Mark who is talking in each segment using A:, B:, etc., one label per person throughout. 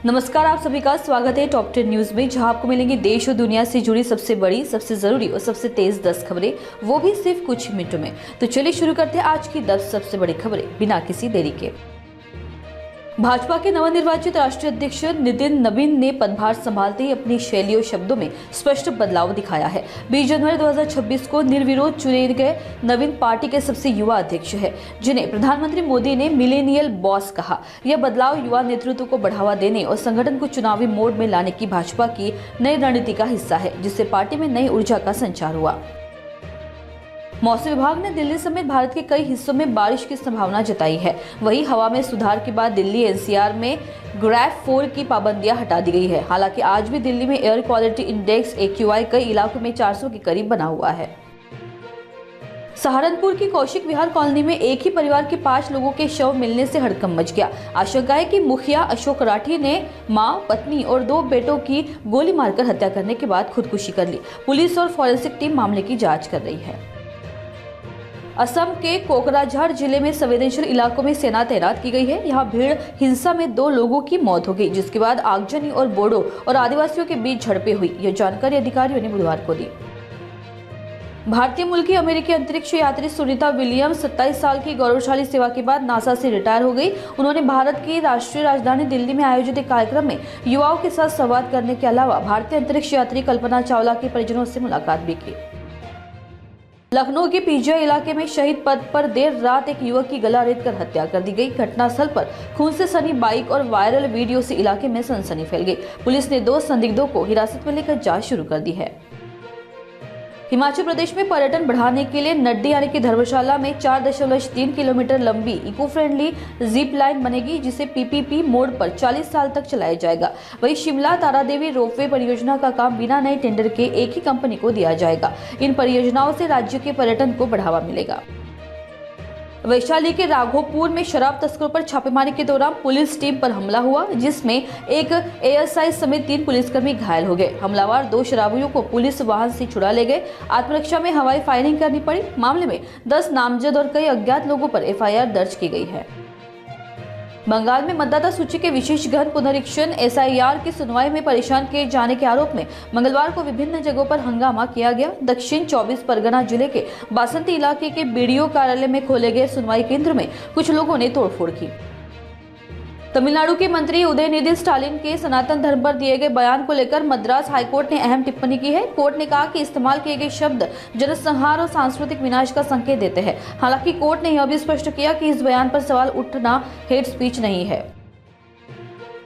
A: नमस्कार, आप सभी का स्वागत है टॉप 10 न्यूज में, जहां आपको मिलेंगी देश और दुनिया से जुड़ी सबसे बड़ी, सबसे जरूरी और सबसे तेज 10 खबरें, वो भी सिर्फ कुछ मिनटों में। तो चलिए शुरू करते हैं आज की 10 सबसे बड़ी खबरें बिना किसी देरी के। भाजपा के नवनिर्वाचित राष्ट्रीय अध्यक्ष नितिन नवीन ने पदभार संभालते ही अपनी शैली और शब्दों में स्पष्ट बदलाव दिखाया है। 20 जनवरी 2026 को निर्विरोध चुने गए नवीन पार्टी के सबसे युवा अध्यक्ष है, जिन्हें प्रधानमंत्री मोदी ने मिलेनियल बॉस कहा। यह बदलाव युवा नेतृत्व को बढ़ावा देने और संगठन को चुनावी मोड में लाने की भाजपा की नई रणनीति का हिस्सा है, जिससे पार्टी में नई ऊर्जा का संचार हुआ। मौसम विभाग ने दिल्ली समेत भारत के कई हिस्सों में बारिश की संभावना जताई है। वहीं हवा में सुधार के बाद दिल्ली एनसीआर में ग्रेड 4 की पाबंदियां हटा दी गई है। हालांकि आज भी दिल्ली में एयर क्वालिटी इंडेक्स AQI कई इलाकों में 400 के करीब बना हुआ है। सहारनपुर की कौशिक विहार कॉलोनी में एक ही परिवार के 5 लोगों के शव मिलने से हड़कंप मच गया। आशंका है कि मुखिया अशोक राठी ने मां, पत्नी और 2 बेटों की गोली मारकर हत्या करने के बाद खुदकुशी कर ली। पुलिस और फॉरेंसिक टीम मामले की जांच कर रही है। असम के कोकराझार जिले में संवेदनशील इलाकों में सेना तैनात की गई है। यहां भीड़ हिंसा में 2 लोगों की मौत हो गई, जिसके बाद आगजनी और बोडो और आदिवासियों के बीच झड़पें हुई। यह जानकारी अधिकारियों ने बुधवार को दी। भारतीय मूल की अमेरिकी अंतरिक्ष यात्री सुनीता विलियम्स 27 साल की गौरवशाली सेवा के बाद नासा से रिटायर हो गई। उन्होंने भारत की राष्ट्रीय राजधानी दिल्ली में आयोजित एक कार्यक्रम में युवाओं के साथ संवाद करने के अलावा भारतीय अंतरिक्ष यात्री कल्पना चावला के परिजनों से मुलाकात भी की। लखनऊ के पीजीआई इलाके में शहीद पथ पर देर रात एक युवक की गला रेत कर हत्या कर दी गई। घटनास्थल पर खून से सनी बाइक और वायरल वीडियो से इलाके में सनसनी फैल गई। पुलिस ने 2 संदिग्धों को हिरासत में लेकर जांच शुरू कर दी है। हिमाचल प्रदेश में पर्यटन बढ़ाने के लिए नड्डी यानी कि धर्मशाला में 4.3 किलोमीटर लंबी इको फ्रेंडली जिप लाइन बनेगी, जिसे PPP मोड पर 40 साल तक चलाया जाएगा। वहीं शिमला तारादेवी रोपवे परियोजना का काम बिना नए टेंडर के एक ही कंपनी को दिया जाएगा। इन परियोजनाओं से राज्य के पर्यटन को बढ़ावा मिलेगा। वैशाली के राघोपुर में शराब तस्करों पर छापेमारी के दौरान पुलिस टीम पर हमला हुआ, जिसमें एक ASI समेत 3 पुलिसकर्मी घायल हो गए। हमलावर 2 शराबियों को पुलिस वाहन से छुड़ा ले गए। आत्मरक्षा में हवाई फायरिंग करनी पड़ी। मामले में 10 नामजद और कई अज्ञात लोगों पर FIR दर्ज की गई है। बंगाल में मतदाता सूची के विशेष गहन पुनरीक्षण SIR की सुनवाई में परेशान किए जाने के आरोप में मंगलवार को विभिन्न जगहों पर हंगामा किया गया। दक्षिण 24 परगना जिले के बासंती इलाके के BDO कार्यालय में खोले गए सुनवाई केंद्र में कुछ लोगों ने तोड़फोड़ की। तमिलनाडु के मंत्री उदयनिधि स्टालिन के सनातन धर्म पर दिए गए बयान को लेकर मद्रास हाईकोर्ट ने अहम टिप्पणी की है। कोर्ट ने कहा कि इस्तेमाल किए गए शब्द जनसंहार और सांस्कृतिक विनाश का संकेत देते हैं। हालांकि कोर्ट ने यह भी स्पष्ट किया कि इस बयान पर सवाल उठना हेट स्पीच नहीं है।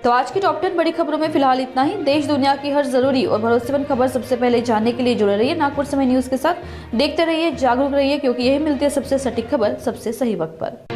A: तो आज की टॉप 10 बड़ी खबरों में फिलहाल इतना ही। देश दुनिया की हर जरूरी और भरोसेमंद खबर सबसे पहले जानने के लिए जुड़े रहिए नागपुर समय न्यूज के साथ। देखते रहिए, जागरूक रहिए, क्योंकि यही मिलती है सबसे सटीक खबर सबसे सही वक्त पर।